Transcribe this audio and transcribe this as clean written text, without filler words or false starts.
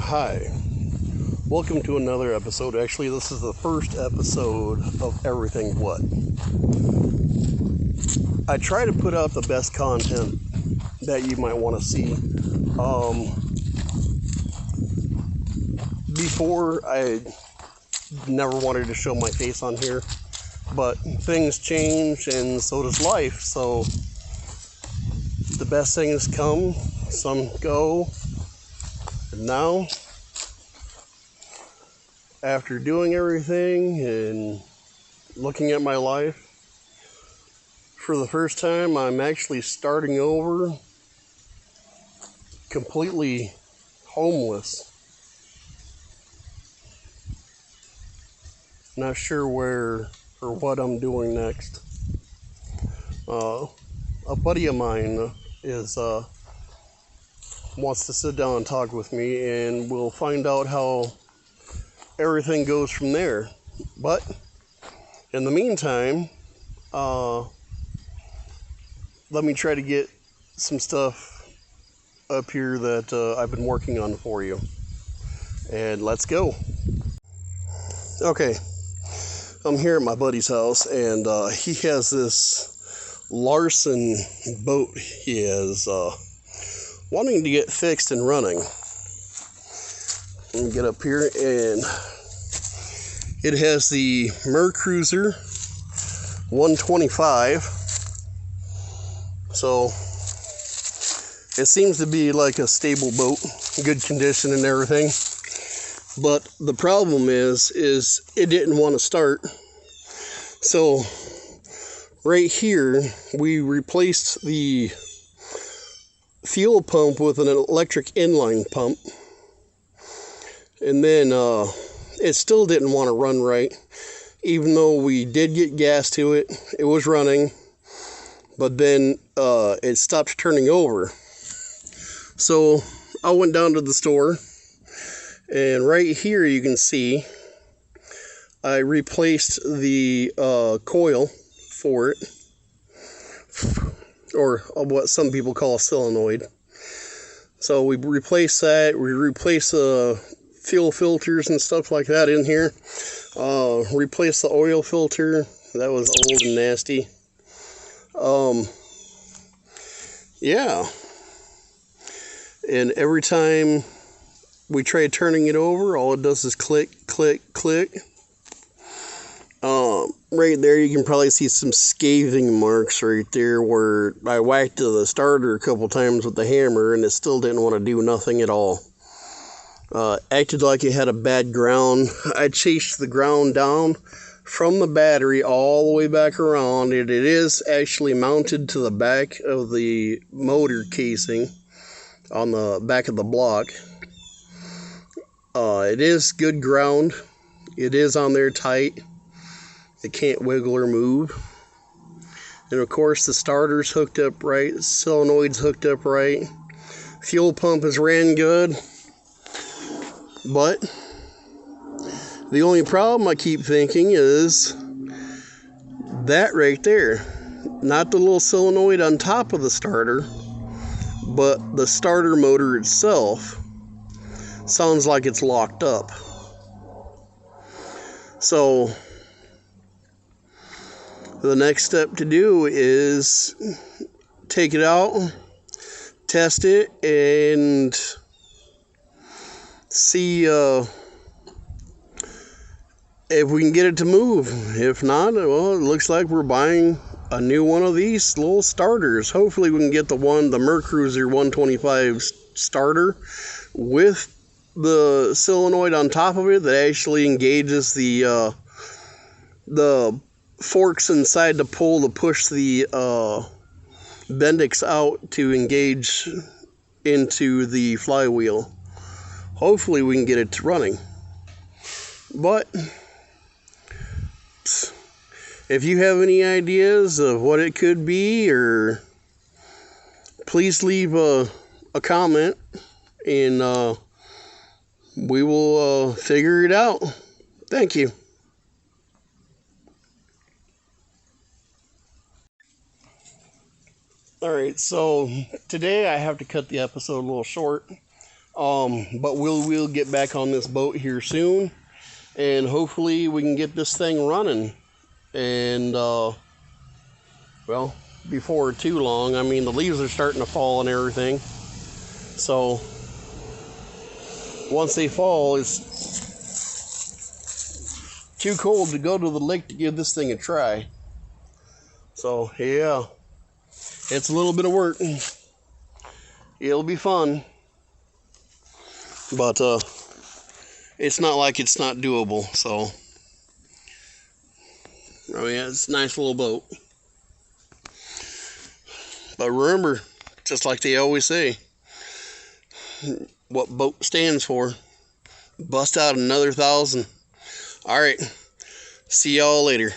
Hi, welcome to another episode. Actually, this is the first episode of Everything What. I try to put out the best content that you might want to see. Before, I never wanted to show my face on here, but things change and so does life. So the best things come, some go, and now, after doing everything and looking at my life, for the first time, I'm actually starting over, completely homeless. Not sure where or what I'm doing next. A buddy of mine wants to sit down and talk with me, and we'll find out how everything goes from there. But in the meantime, let me try to get some stuff up here that I've been working on for you. And let's go. Okay, I'm here at my buddy's house, and he has this Larson boat he is wanting to get fixed and running. Let me get up here, and it has the MerCruzer 125. So it seems to be like a stable boat, good condition and everything. But the problem is it didn't want to start. So right here, we replaced the fuel pump with an electric inline pump. And then it still didn't want to run right. Even though we did get gas to it, it was running. But then it stopped turning over. So I went down to the store. And right here you can see I replaced the coil for it, or what some people call a solenoid. So we replaced that. We replaced the fuel filters and stuff like that in here. Replaced the oil filter. That was old and nasty. Yeah. And every time we try turning it over, all it does is click, click, click. Right there, you can probably see some scathing marks right there where I whacked the starter a couple times with the hammer, and it still didn't want to do nothing at all. Acted like it had a bad ground. I chased the ground down from the battery all the way back around. It is actually mounted to the back of the motor casing on the back of the block. It is good ground. It is on there tight. It can't wiggle or move. And of course the starter's hooked up right. The solenoid's hooked up right. Fuel pump is ran good. But the only problem I keep thinking is that right there. Not the little solenoid on top of the starter, but the starter motor itself sounds like it's locked up. So the next step to do is take it out, test it, and see if we can get it to move. If not, well, it looks like we're buying a new one of these little starters. Hopefully we can get the MerCruzer 125 starter with the solenoid on top of it that actually engages the forks inside to pull to push the Bendix out to engage into the flywheel. Hopefully we can get it running. But if you have any ideas of what it could be, or please leave a comment, and we will figure it out. Thank you. Alright, so today I have to cut the episode a little short. But we'll get back on this boat here soon, and hopefully we can get this thing running. And well, before too long. I mean, the leaves are starting to fall and everything. So once they fall, it's too cold to go to the lake to give this thing a try. So yeah, it's a little bit of work. It'll be fun, but it's not like it's not doable. So I mean, it's a nice little boat. But remember, just like they always say, what boat stands for, bust out another 1,000. All right, see y'all later.